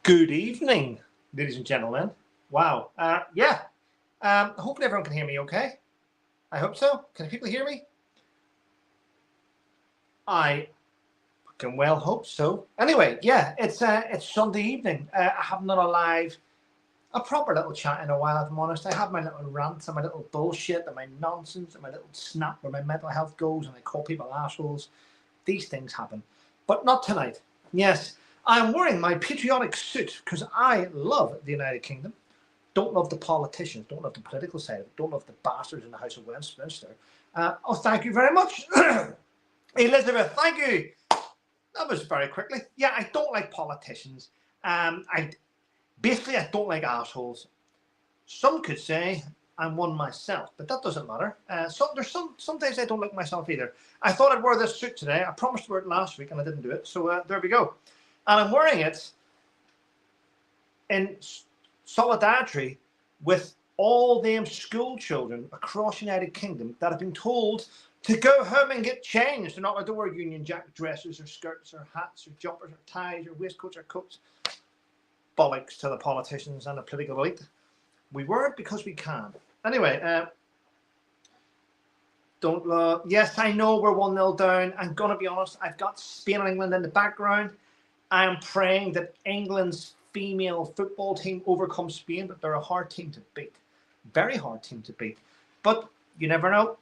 Good evening, ladies and gentlemen. Wow. Hopefully everyone can hear me okay. I hope so. Can people hear me? I can well hope so. Anyway, yeah, it's Sunday evening. I haven't done a proper little chat in a while, if I'm honest. I have my little rants and my little bullshit and my nonsense and my little snap where my mental health goes and I call people assholes. These things happen. But not tonight. Yes, I'm wearing my patriotic suit because I love the United Kingdom. Don't love the politicians, don't love the political side of it, don't love the bastards in the House of Westminster. Thank you very much. Elizabeth, thank you. That was very quickly. Yeah, I don't like politicians. I don't like assholes. Some could say I'm one myself, but that doesn't matter. Some days I don't like myself either. I thought I'd wear this suit today. I promised to wear it last week and I didn't do it. So there we go. And I'm wearing it in solidarity with all them school children across the United Kingdom that have been told to go home and get changed. They're not allowed to wear Union Jack dresses or skirts or hats or jumpers or ties or waistcoats or coats. Bollocks to the politicians and the political elite. We wear it because we can. Anyway, yes, I know we're 1-0 down. I'm going to be honest. I've got Spain and England in the background. I am praying that England's female football team overcomes Spain, but they're a hard team to beat. Very hard team to beat. But you never know.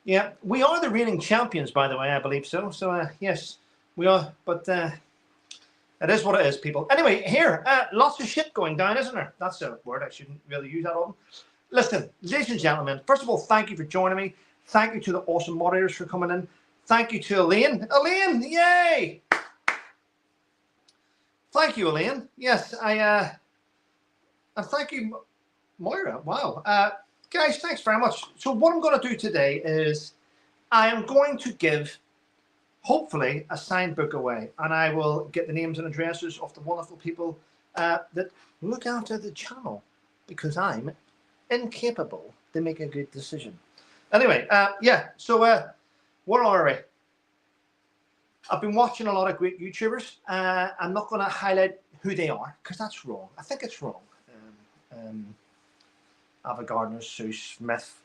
Yeah, we are the reigning champions, by the way. I believe so. So, yes, we are. But it is what it is, people. Anyway, here, lots of shit going down, isn't there? That's a word I shouldn't really use that often. Listen, ladies and gentlemen, first of all, thank you for joining me. Thank you to the awesome moderators for coming in. Thank you to Elaine. Elaine, yay! Thank you, Elaine. Yes, and thank you, Moira. Wow. Guys, thanks very much. So what I'm going to do today is I am going to give, hopefully, a signed book away. And I will get the names and addresses of the wonderful people that look after the channel because I'm incapable to make a good decision. Anyway, so what are we? I've been watching a lot of great YouTubers. I'm not going to highlight who they are because that's wrong. I think it's wrong. Ava Gardner, Sue Smith.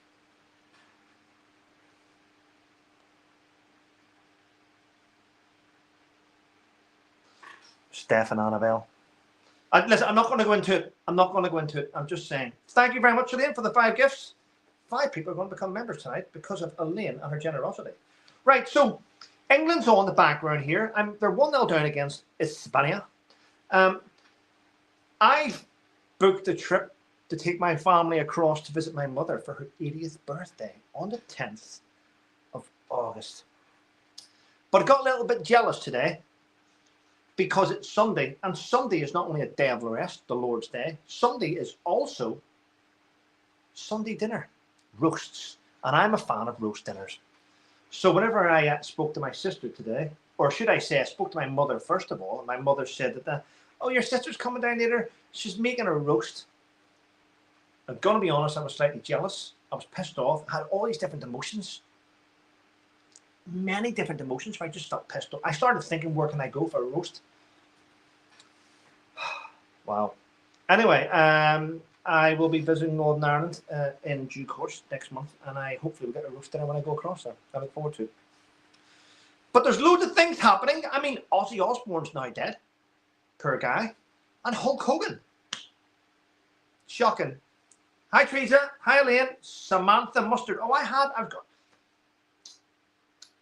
Steph and Annabelle. Listen, I'm not going to go into it. I'm just saying. Thank you very much, Elaine, for the 5 gifts. 5 people are going to become members tonight because of Elaine and her generosity. Right, so England's on the background here. They're 1-0 down against España. I've booked a trip to take my family across to visit my mother for her 80th birthday on the 10th of August. But I got a little bit jealous today because it's Sunday, and Sunday is not only a day of rest, the Lord's Day. Sunday is also Sunday dinner, roasts, and I'm a fan of roast dinners. So whenever I spoke to my sister today, or should I say I spoke to my mother first of all, and my mother said that, oh, your sister's coming down later, she's making a roast. I'm going to be honest, I was slightly jealous. I was pissed off. I had all these different emotions. Many different emotions where I just felt pissed off. I started thinking, where can I go for a roast? Wow. Anyway, I will be visiting Northern Ireland in due course next month, and I hopefully will get a roast dinner when I go across there. I look forward to it. But there's loads of things happening. I mean, Ozzy Osbourne's now dead. Poor guy. And Hulk Hogan. Shocking. Hi, Teresa. Hi, Elaine. Samantha Mustard. Oh, I've got...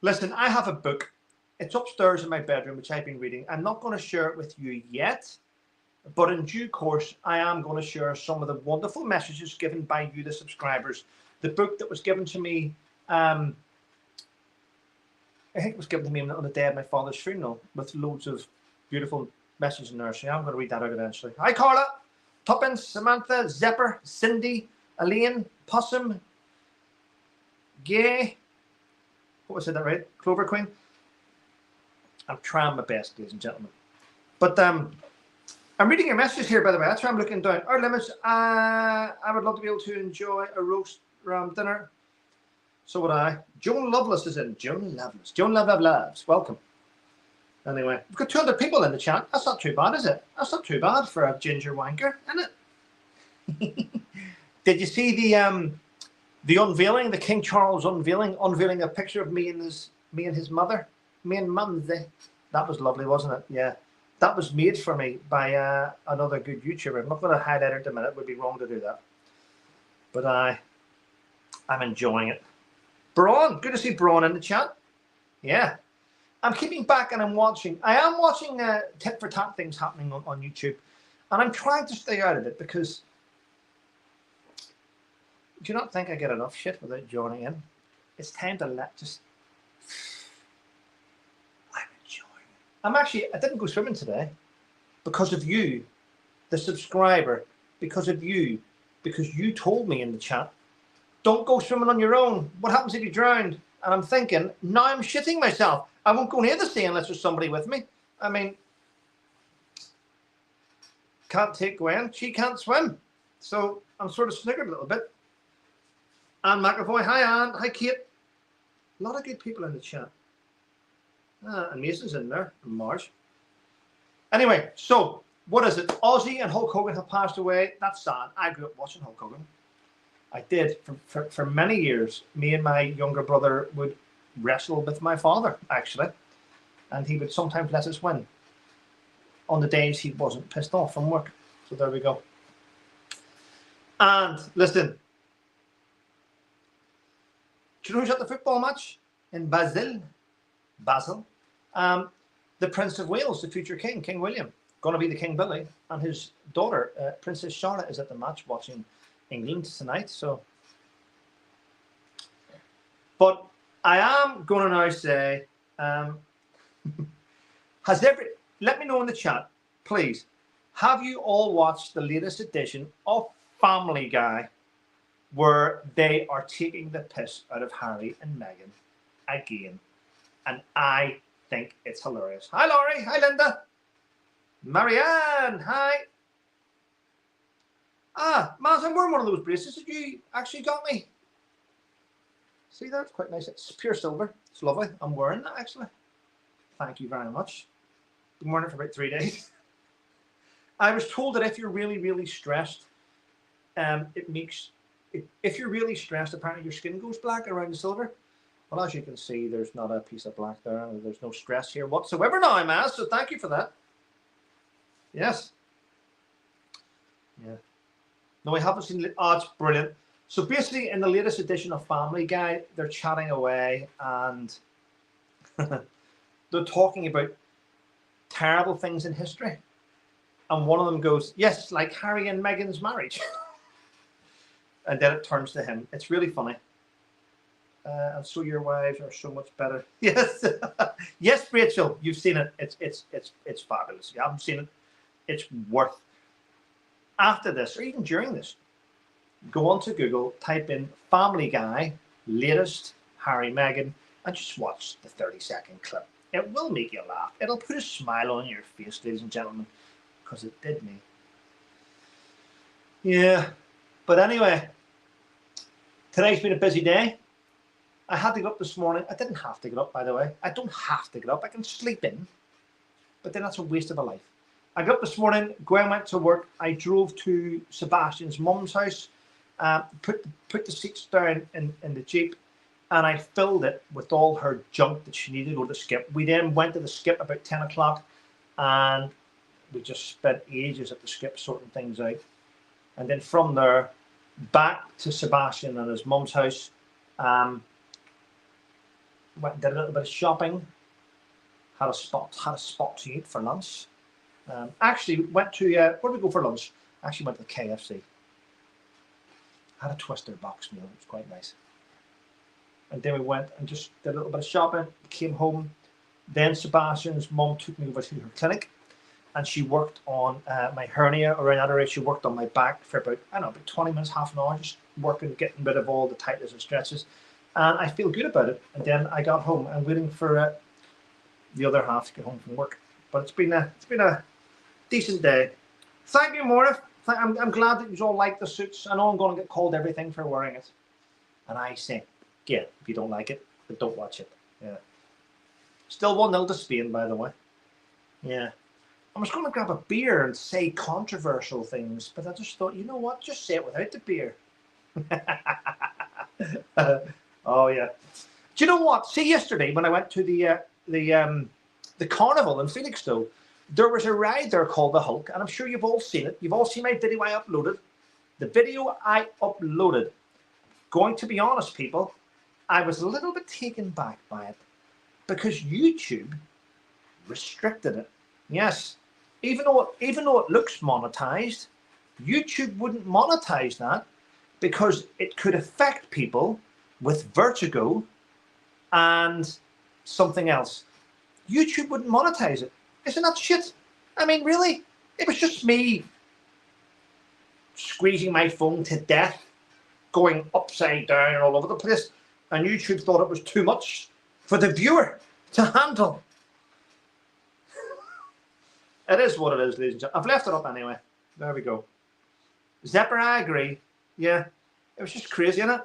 Listen, I have a book. It's upstairs in my bedroom, which I've been reading. I'm not going to share it with you yet, but in due course, I am going to share some of the wonderful messages given by you, the subscribers. The book that was given to me, I think it was given to me on the day of my father's funeral with loads of beautiful messages in there. So I'm going to read that out eventually. Hi, Carla. Tuppence, Samantha, Zepper, Cindy, Elaine, Possum, Gay. What was it, that right? Clover Queen. I'm trying my best, ladies and gentlemen. But I'm reading your messages here, by the way. That's why I'm looking down. Our limits. I would love to be able to enjoy a roast around dinner. So would I. Joan Lovelace is in. Joan Lovelace. Joan Loves. Welcome. Anyway, we've got 200 people in the chat. That's not too bad, is it? That's not too bad for a ginger wanker, isn't it? Did you see the unveiling, the King Charles unveiling a picture of me and his mother, me and Mumsy? That was lovely, wasn't it? Yeah, that was made for me by another good YouTuber. I'm not going to highlight it at the minute. It would be wrong to do that. But I'm enjoying it. Braun, good to see Braun in the chat. Yeah, I'm keeping back and I'm watching. I am watching tit for tat things happening on YouTube, and I'm trying to stay out of it because. Do you not think I get enough shit without joining in? It's time to I'm enjoying it. I didn't go swimming today because of you, the subscriber, because of you, because you told me in the chat, don't go swimming on your own. What happens if you drown? And I'm thinking, now I'm shitting myself. I won't go near the sea unless there's somebody with me. I mean, can't take Gwen. She can't swim. So I'm sort of sniggered a little bit. Anne McAvoy, hi Anne, hi Kate. A lot of good people in the chat. And Mason's in there, and Marge. Anyway, so what is it? Ozzy and Hulk Hogan have passed away. That's sad. I grew up watching Hulk Hogan. I did for many years. Me and my younger brother would wrestle with my father, actually, and he would sometimes let us win on the days he wasn't pissed off from work. So there we go. And listen. Do you know who's at the football match in Basel? The Prince of Wales, the future king, King William, going to be the King Billy, and his daughter, Princess Charlotte, is at the match watching England tonight. So, but I am going to now say, let me know in the chat, please. Have you all watched the latest edition of Family Guy, where they are taking the piss out of Harry and Meghan again? And I think it's hilarious. Hi, Laurie. Hi, Linda. Marianne. Hi. Maz, I'm wearing one of those braces that you actually got me. See, that's quite nice. It's pure silver. It's lovely. I'm wearing that, actually. Thank you very much. Been wearing it for about 3 days. I was told that if you're really, really stressed, if you're really stressed, apparently your skin goes black around the silver. Well, as you can see, there's not a piece of black there. There's no stress here whatsoever now, Maz. So thank you for that. Yes. Yeah. No, I haven't seen it. Oh, it's brilliant. So basically, in the latest edition of Family Guy, they're chatting away and they're talking about terrible things in history. And one of them goes, yes, like Harry and Meghan's marriage. And then it turns to him. It's really funny. And so your wives are so much better. Yes, yes, Rachel, you've seen it. It's fabulous. You haven't seen it. It's worth. After this, or even during this, go onto Google, type in Family Guy, latest Harry Meghan, and just watch the 30-second clip. It will make you laugh. It'll put a smile on your face, ladies and gentlemen, because it did me. Yeah. But anyway, today's been a busy day. I had to get up this morning. I didn't have to get up, by the way. I don't have to get up. I can sleep in. But then that's a waste of a life. I got up this morning. Gwen went to work. I drove to Sebastian's mum's house, put the seats down in the Jeep, and I filled it with all her junk that she needed to go to the skip. We then went to the skip about 10 o'clock, and we just spent ages at the skip sorting things out. And then from there, back to Sebastian and his mum's house. Went and did a little bit of shopping. Had a spot to eat for lunch. Actually went to where did we go for lunch? Actually went to the KFC. Had a Twister box meal. It was quite nice. And then we went and just did a little bit of shopping. Came home. Then Sebastian's mum took me over to her clinic, and she worked on my hernia around that area. She worked on my back for about 20 minutes, half an hour, just working, getting rid of all the tightness and stretches. And I feel good about it. And then I got home. I'm waiting for the other half to get home from work. But it's been a decent day. Thank you, Maura. I'm glad that you all like the suits. I know I'm going to get called everything for wearing it. And I say, yeah, if you don't like it, but don't watch it. Yeah. Still 1-0 to Spain, by the way. Yeah. I was going to grab a beer and say controversial things, but I just thought, you know what? Just say it without the beer. Oh yeah. Do you know what? See, yesterday when I went to the carnival in Felixstowe, there was a ride there called the Hulk, and I'm sure you've all seen it. You've all seen my video I uploaded. The video I uploaded. Going to be honest, people, I was a little bit taken back by it because YouTube restricted it. Yes, even though it looks monetized, YouTube wouldn't monetize that because it could affect people with vertigo and something else. YouTube wouldn't monetize it. Isn't that shit? I mean, really? It was just me squeezing my phone to death, going upside down and all over the place, and YouTube thought it was too much for the viewer to handle. It is what it is, ladies and gentlemen. I've left it up anyway. There we go. Zephyr, I agree. Yeah, it was just crazy, innit?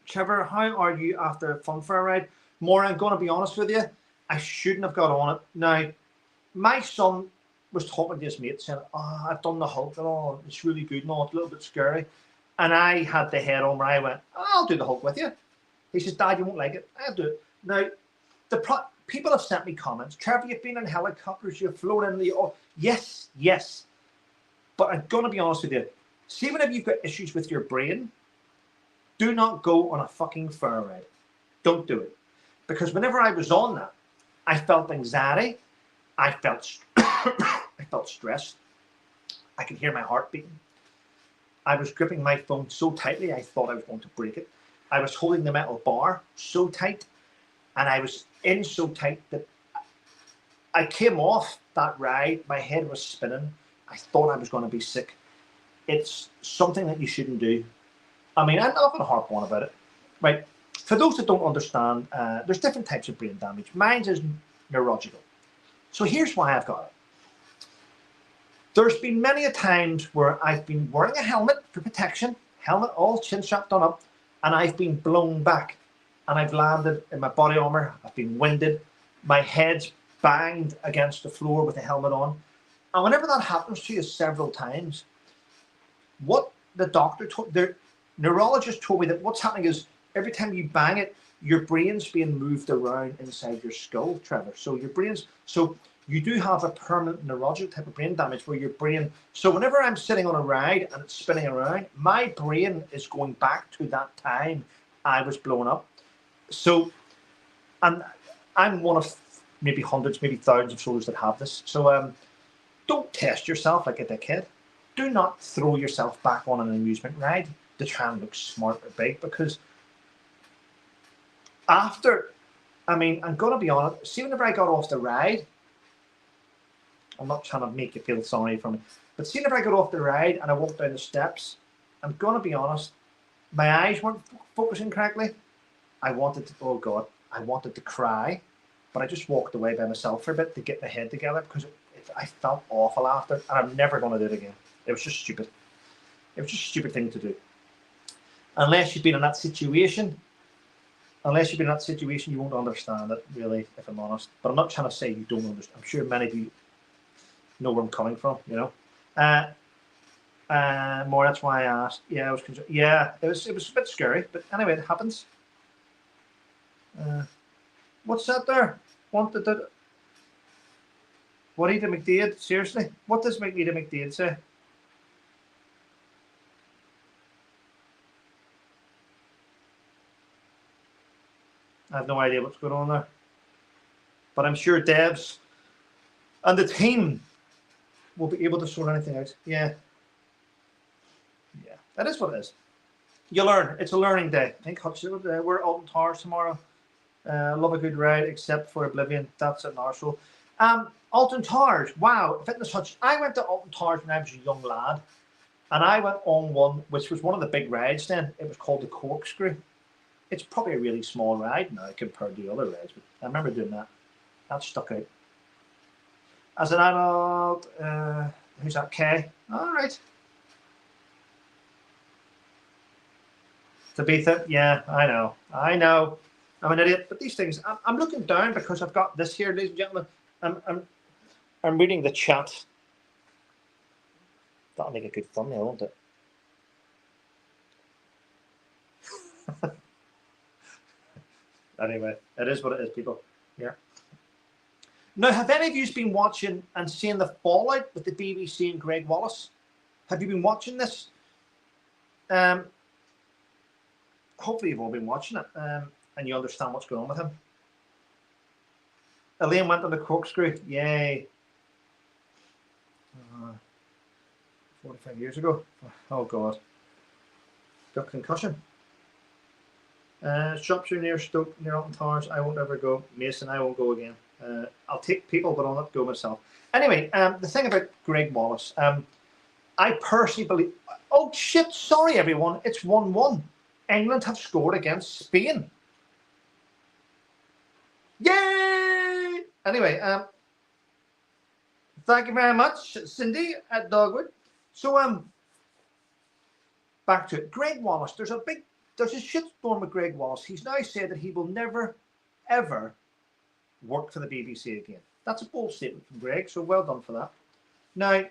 Trevor, how are you after a fun fair ride? Maura, I'm going to be honest with you. I shouldn't have got on it. Now, my son was talking to his mate saying, oh, I've done the Hulk and all. It's really good and all. It's a little bit scary. And I had the head on where I went, I'll do the Hulk with you. He says, Dad, you won't like it. I'll do it. Now, people have sent me comments. Trevor, you've been in helicopters. You've flown in the... Oh, yes, yes. But I'm going to be honest with you. See, whenever you've got issues with your brain, do not go on a fucking fair ride. Don't do it. Because whenever I was on that, I felt anxiety. I felt stressed. I could hear my heart beating. I was gripping my phone so tightly, I thought I was going to break it. I was holding the metal bar so tight, and I was in so tight that I came off that ride. My head was spinning. I thought I was going to be sick. It's something that you shouldn't do. I mean, I'm not going to harp on about it. Right? For those that don't understand, there's different types of brain damage. Mine is neurological. So here's why I've got it. There's been many a times where I've been wearing a helmet for protection, helmet all chin strap done up, and I've been blown back. And I've landed in my body armor, I've been winded, my head's banged against the floor with the helmet on. And whenever that happens to you several times, what the doctor told, the neurologist told me that what's happening is every time you bang it, your brain's being moved around inside your skull, Trevor. So your brain's, so you do have a permanent neurological type of brain damage where your brain, so whenever I'm sitting on a ride and it's spinning around, my brain is going back to that time I was blown up. So, and I'm one of maybe hundreds, maybe thousands of soldiers that have this. So don't test yourself like a dickhead. Do not throw yourself back on an amusement ride to try and look smart or big, because after, I mean, I'm going to be honest, see, whenever I got off the ride, I'm not trying to make you feel sorry for me, but see, whenever I got off the ride and I walked down the steps, I'm going to be honest, my eyes weren't focusing correctly. I wanted to, oh God, I wanted to cry, but I just walked away by myself for a bit to get my head together because I felt awful after, and I'm never going to do it again. It was just stupid. It was just a stupid thing to do. Unless you've been in that situation, you won't understand it, really, if I'm honest. But I'm not trying to say you don't understand. I'm sure many of you know where I'm coming from, you know. More, that's why I asked. Yeah, I was concerned. Yeah, it was a bit scary, but anyway, it happens. What's that there? What Eda McDade? Seriously? What does Eda McDade say? I have no idea what's going on there. But I'm sure Debs and the team will be able to sort anything out. Yeah. Yeah, that is what it is. You learn. It's a learning day. I think we're at Alton Towers tomorrow. Love a good ride, except for Oblivion. That's an arsehole. Alton Towers. Wow. Fitness Hutch. I went to Alton Towers when I was a young lad. And I went on one, which was one of the big rides then. It was called the Corkscrew. It's probably a really small ride now compared to the other rides. But I remember doing that. That stuck out. As an adult, who's that? Kay? All right. Tabitha, yeah, I know. I'm an idiot. But these things, I'm looking down because I've got this here, ladies and gentlemen. I'm reading the chat. That'll make a good thumbnail, won't it? Anyway, it is what it is, people. Yeah. Now, have any of you been watching and seeing the fallout with the BBC and Greg Wallace? Have you been watching this? Hopefully you've all been watching it and you understand what's going on with him. Elaine went on the corkscrew. Yay. 45 years ago. Oh, God. Got concussion. Shropshire near Stoke, near Alton Towers. I won't ever go. Mason, I won't go again. I'll take people, but I'll not go myself. Anyway, the thing about Greg Wallace, I personally believe... Oh, shit, sorry, everyone. It's 1-1. England have scored against Spain. Yay! Anyway, thank you very much, Cindy at Dogwood. So, back to it. Greg Wallace, there's a shitstorm with Greg Wallace. He's now said that he will never, ever work for the BBC again. That's a bold statement from Greg, so well done for that. Now,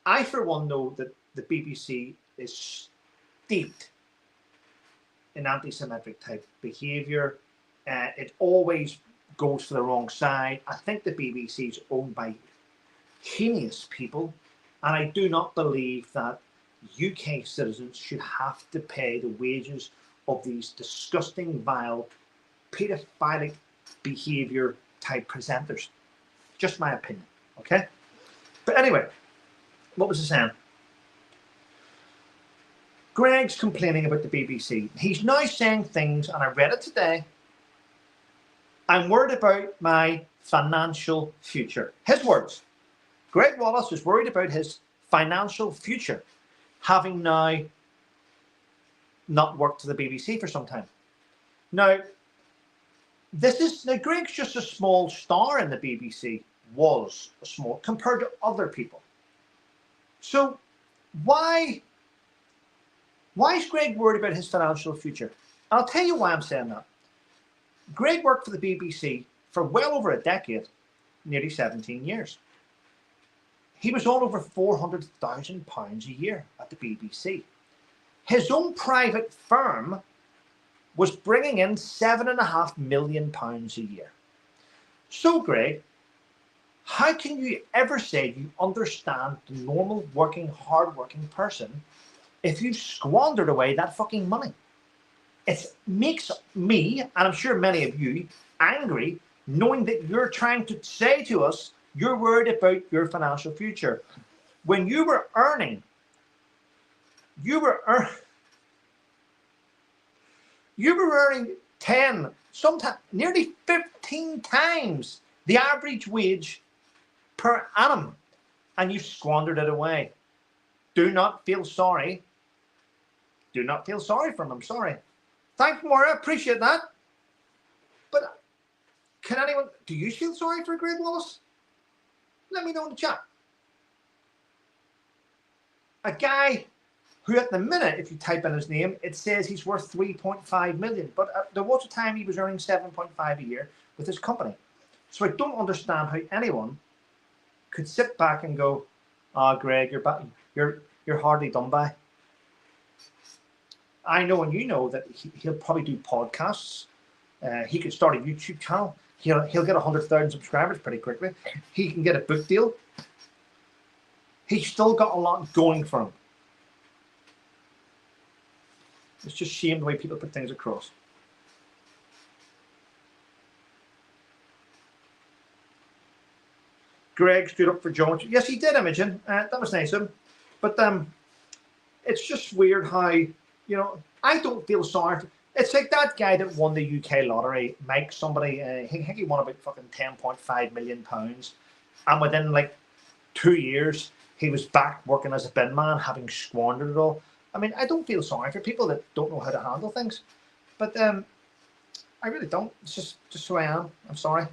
I, for one, know that the BBC is steeped in anti-Semitic type behaviour. It always goes to the wrong side. I think the BBC is owned by heinous people, and I do not believe that UK citizens should have to pay the wages of these disgusting, vile, paedophilic behaviour type presenters. Just my opinion, okay? But anyway, what was I saying? Greg's complaining about the BBC. He's now saying things, and I read it today. I'm worried about my financial future. His words. Greg Wallace is worried about his financial future, having now not worked for the BBC for some time. Now, Greg's just a small star in the BBC, was a small, compared to other people. So why is Greg worried about his financial future? I'll tell you why I'm saying that. Greg worked for the BBC for well over a decade, nearly 17 years. He was on over £400,000 a year at the BBC. His own private firm was bringing in £7.5 million a year. So, Greg, how can you ever say you understand the normal working, hard-working person if you've squandered away that fucking money? It makes me, and I'm sure many of you, angry knowing that you're trying to say to us you're worried about your financial future. When you were earning, earning 10, sometimes nearly 15 times the average wage per annum, and you squandered it away. Do not feel sorry. Do not feel sorry for him. I'm sorry. Thank you, Maura. Appreciate that. But can anyone... Do you feel sorry for Greg Wallace? Let me know in the chat. A guy who at the minute, if you type in his name, it says he's worth 3.5 million. But there was a time he was earning 7.5 a year with his company. So I don't understand how anyone could sit back and go, "Ah, Greg, you're hardly done by." I know, and you know, that he'll probably do podcasts. He could start a YouTube channel. He'll get 100,000 subscribers pretty quickly. He can get a book deal. He's still got a lot going for him. It's just shame the way people put things across. Greg stood up for Jones. Yes, he did, Imogen. That was nice of him. But it's just weird how, I don't feel sorry. It's like that guy that won the UK lottery, Mike, somebody, I think he won about fucking £10.5 million. And within like 2 years, he was back working as a bin man, having squandered it all. I mean, I don't feel sorry for people that don't know how to handle things. But I really don't. It's just who I am. I'm sorry.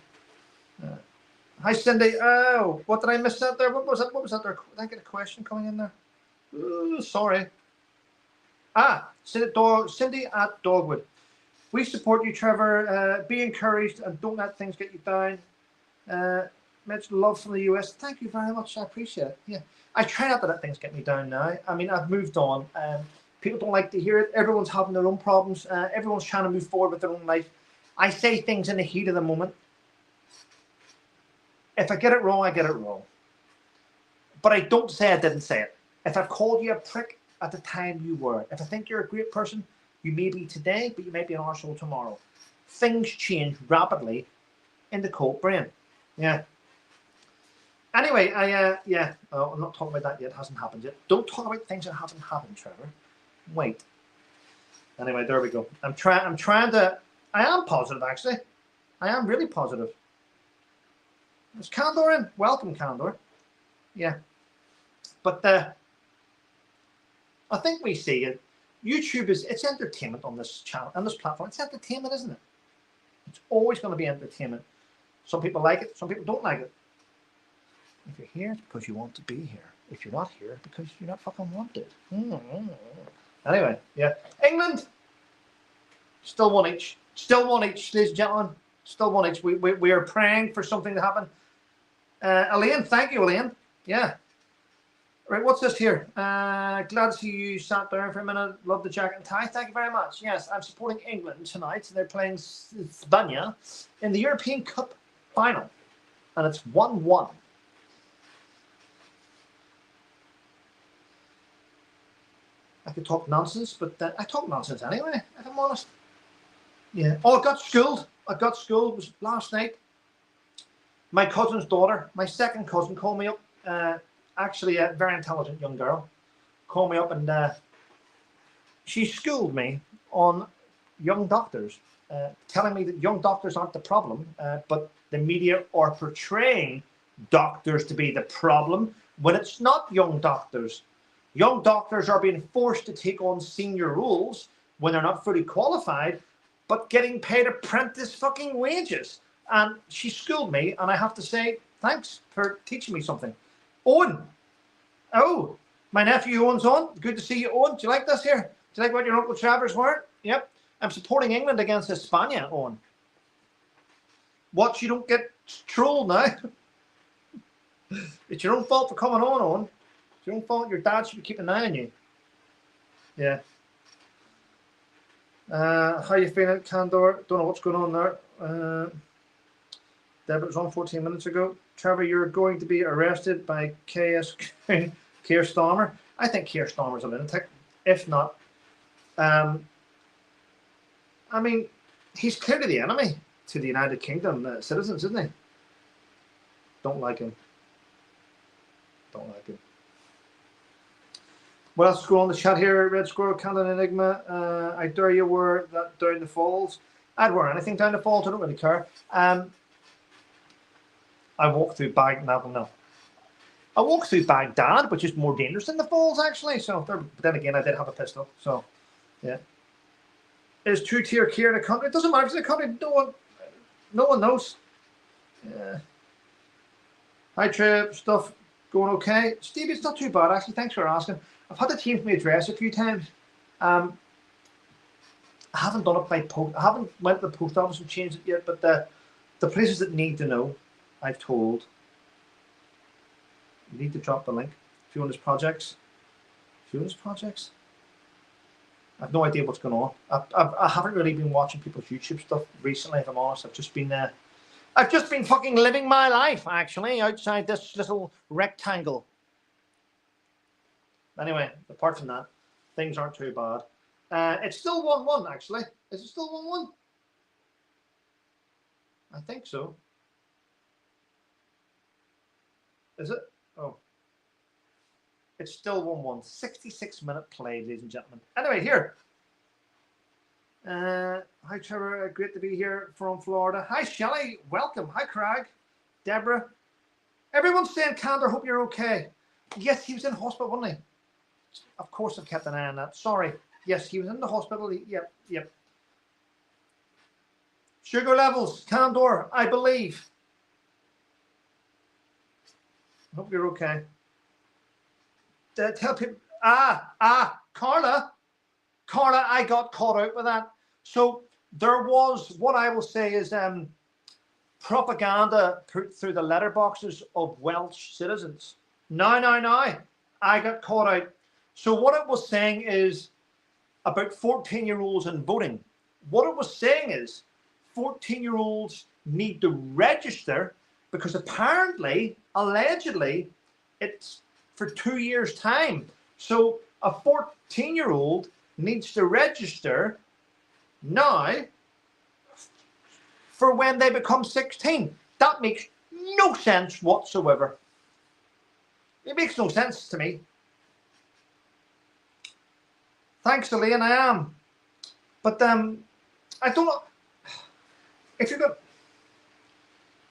Hi, Cindy. Oh, what did I miss out there? What was that? What was that there? Did I get a question coming in there? Ooh, sorry. Cindy at Dogwood. We support you, Trevor. Be encouraged and don't let things get you down. Mitch, love from the US. Thank you very much. I appreciate it. Yeah. I try not to let things get me down now. I mean, I've moved on. People don't like to hear it. Everyone's having their own problems. Everyone's trying to move forward with their own life. I say things in the heat of the moment. If I get it wrong, I get it wrong. But I don't say I didn't say it. If I've called you a prick at the time, you were. If I think you're a great person, you may be today, but you might be an arsehole tomorrow. Things change rapidly in the Coult brain. Yeah. Anyway, I'm not talking about that yet. It hasn't happened yet. Don't talk about things that haven't happened, Trevor. Wait. Anyway, there we go. I'm trying to. I am positive, actually. I am really positive. Is Candor in? Welcome, Candor. Yeah. But I think we see it. YouTube it's entertainment on this channel, on this platform. It's entertainment, isn't it? It's always going to be entertainment. Some people like it, some people don't like it. If you're here, it's because you want to be here. If you're not here, because you're not fucking wanted. Anyway, yeah. England, still one each. Still one each, ladies and gentlemen. Still one each. We are praying for something to happen. Elaine, thank you, Elaine. Yeah. Right, what's this here? Glad to see you sat down for a minute. Love the jacket and tie. Thank you very much. Yes, I'm supporting England tonight. They're playing Spania in the European Cup final. And it's 1-1. I could talk nonsense, but I talk nonsense anyway, if I'm honest. Yeah. Oh, I got schooled. It was last night. My cousin's daughter, my second cousin, called me up. Actually, a very intelligent young girl, called me up and she schooled me on young doctors, telling me that young doctors aren't the problem, but the media are portraying doctors to be the problem when it's not young doctors. Young doctors are being forced to take on senior roles when they're not fully qualified, but getting paid apprentice fucking wages. And she schooled me, and I have to say, thanks for teaching me something. Owen. Oh, my nephew Owen's on. Good to see you, Owen. Do you like this here? Do you like what your Uncle Trevor's wearing? Yep. I'm supporting England against Hispania, Owen. Watch you don't get trolled now. It's your own fault for coming on, Owen. It's your own fault. Your dad should be keeping an eye on you. Yeah. How you feeling, Candor? Don't know what's going on there. Deborah was on 14 minutes ago. Trevor, you're going to be arrested by Keir Starmer. I think Keir Starmer's a lunatic. If not, I mean, he's clearly the enemy to the United Kingdom citizens, isn't he? Don't like him. Don't like him. What else is going on in the chat here? Red Squirrel, Candle Enigma. I dare you wear that down the falls. I'd wear anything down the falls. I don't really care. I walk through I walk through Baghdad, which is more dangerous than the falls, actually. So, but then again, I did have a pistol. So, yeah. Is two-tier Keir in a country? It doesn't matter. It's a country. No one knows. Yeah. Hi, Trev. Stuff going okay? Steve, it's not too bad, actually. Thanks for asking. I've had to change my address a few times. I haven't done it by post. I haven't went to the post office and changed it yet, but the places that need to know, I've told. You need to drop the link. Fiona's projects. I've no idea what's going on. I haven't really been watching people's YouTube stuff recently, if I'm honest. I've just been fucking living my life, actually, outside this little rectangle. Anyway, apart from that, things aren't too bad. It's still 1-1, actually. Is it still 1-1? I think so. Is it? Oh. It's still 1-1. 66-minute play, ladies and gentlemen. Anyway, here. Hi, Trevor. Great to be here from Florida. Hi, Shelley. Welcome. Hi, Craig. Deborah. Everyone's saying, Candor, hope you're okay. Yes, he was in hospital, wasn't he? Of course, I've kept an eye on that. Sorry. Yes, he was in the hospital. Yep. Sugar levels, Candor, I believe. Hope you're okay. Tell people. Carla, I got caught out with that. So there was, what I will say is, propaganda put through the letterboxes of Welsh citizens. Now, I got caught out. So what it was saying is about 14-year-olds and voting. What it was saying is 14-year-olds need to register because apparently, allegedly, it's for 2 years' time. So a 14-year-old needs to register now for when they become 16. That makes no sense whatsoever. It makes no sense to me. Thanks, Elaine, I am. But I don't know. If you're going,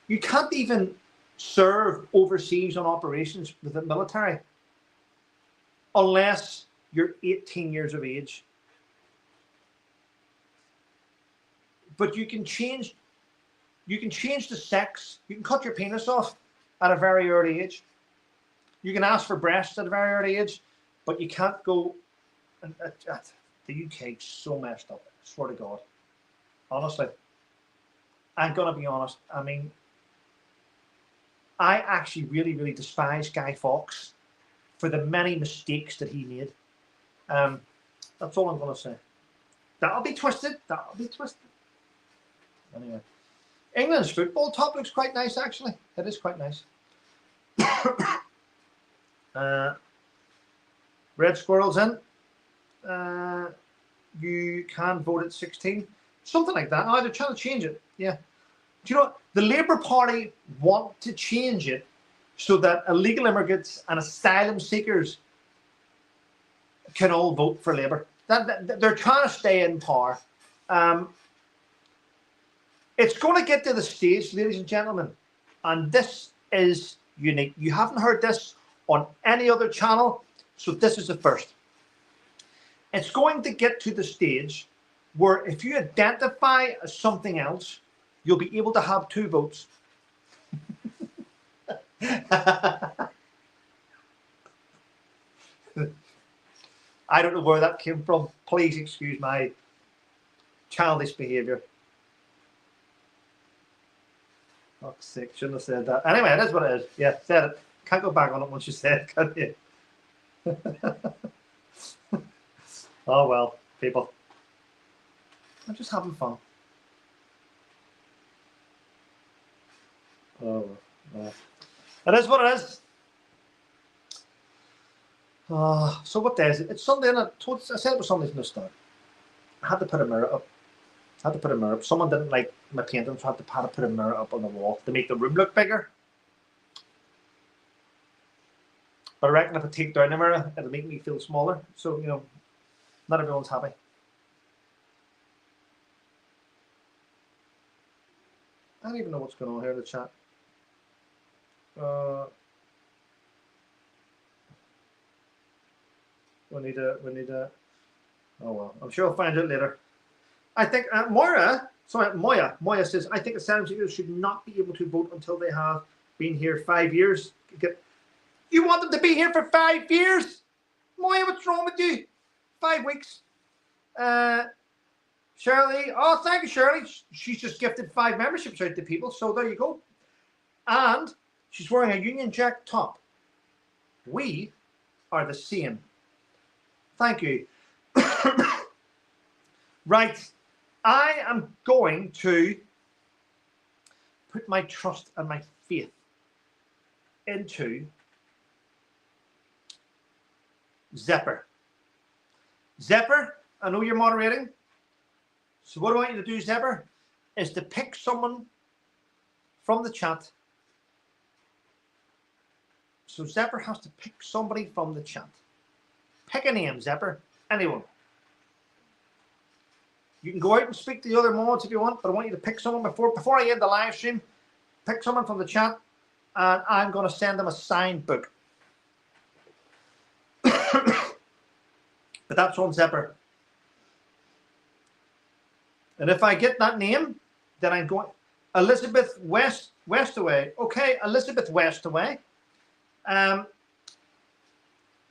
you can't even serve overseas on operations with the military unless you're 18 years of age. But you can change the sex. You can cut your penis off at a very early age. You can ask for breasts at a very early age, but you can't go. The UK is so messed up. I swear to God. Honestly, I'm gonna be honest. I mean, I actually really, really despise Guy Fawkes for the many mistakes that he made. That's all I'm gonna say. That'll be twisted. That'll be twisted. Anyway, England's football top looks quite nice, actually. It is quite nice. Red Squirrel's in. You can vote at 16. Something like that. Oh, they're trying to change it. Yeah. Do you know what? The Labour Party want to change it so that illegal immigrants and asylum seekers can all vote for Labour. They're trying to stay in power. It's going to get to the stage, ladies and gentlemen, and this is unique. You haven't heard this on any other channel, so this is the first. It's going to get to the stage where if you identify as something else, you'll be able to have 2 votes. I don't know where that came from. Please excuse my childish behaviour. Fuck's sake, shouldn't have said that. Anyway, it is what it is. Yeah, said it. Can't go back on it once you said it, can you? Oh well, people. I'm just having fun. Oh, well. It is what it is. So what day is it? It's Sunday, and I said it was Sunday from the start. I had to put a mirror up. Someone didn't like my painting, so I had to put a mirror up on the wall to make the room look bigger. But I reckon if I take down the mirror, it'll make me feel smaller. So, you know, not everyone's happy. I don't even know what's going on here in the chat. We need a. Oh well, I'm sure I'll find it later. I think Moya says, I think asylum seekers should not be able to vote until they have been here 5 years. You want them to be here for 5 years? Moya, what's wrong with you? 5 weeks. Shirley, oh, thank you, Shirley. She's just gifted 5 memberships out to people, so there you go. And she's wearing a Union Jack top. We are the same. Thank you. Right. I am going to put my trust and my faith into Zephyr. Zephyr, I know you're moderating. So what I want you to do, Zephyr, is to pick someone from the chat. So Zephyr has to pick somebody from the chat. Pick a name, Zephyr. Anyone. You can go out and speak to the other mods if you want, but I want you to pick someone before I end the live stream. Pick someone from the chat, and I'm going to send them a signed book. But that's on Zephyr. And if I get that name, then I'm going Elizabeth Westaway. Okay, Elizabeth Westaway.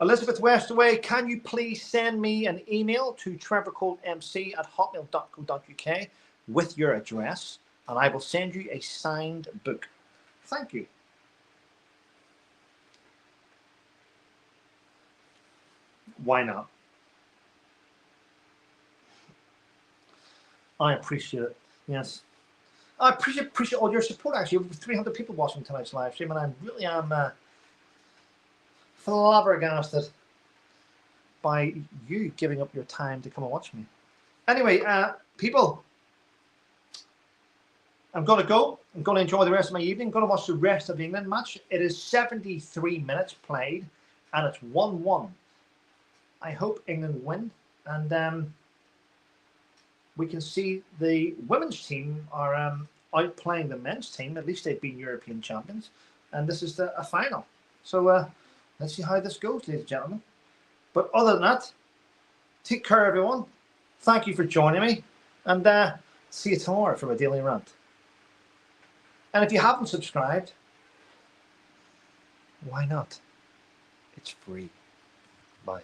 Elizabeth Westaway, can you please send me an email to trevorcoultmc@hotmail.co.uk with your address? and I will send you a signed book. Thank you. Why not? I appreciate it. Yes. I appreciate all your support, actually. Over 300 people watching tonight's live stream, and I really am flabbergasted by you giving up your time to come and watch me. Anyway, people, I'm going to go. I'm going to enjoy the rest of my evening. I'm going to watch the rest of the England match. It is 73 minutes played, and it's 1-1. I hope England win, and we can see the women's team are outplaying the men's team. At least they've been European champions, and this is a final. So let's see how this goes, ladies and gentlemen. But other than that, take care, everyone. Thank you for joining me, and see you tomorrow for a daily rant. And if you haven't subscribed, why not? It's free. Bye.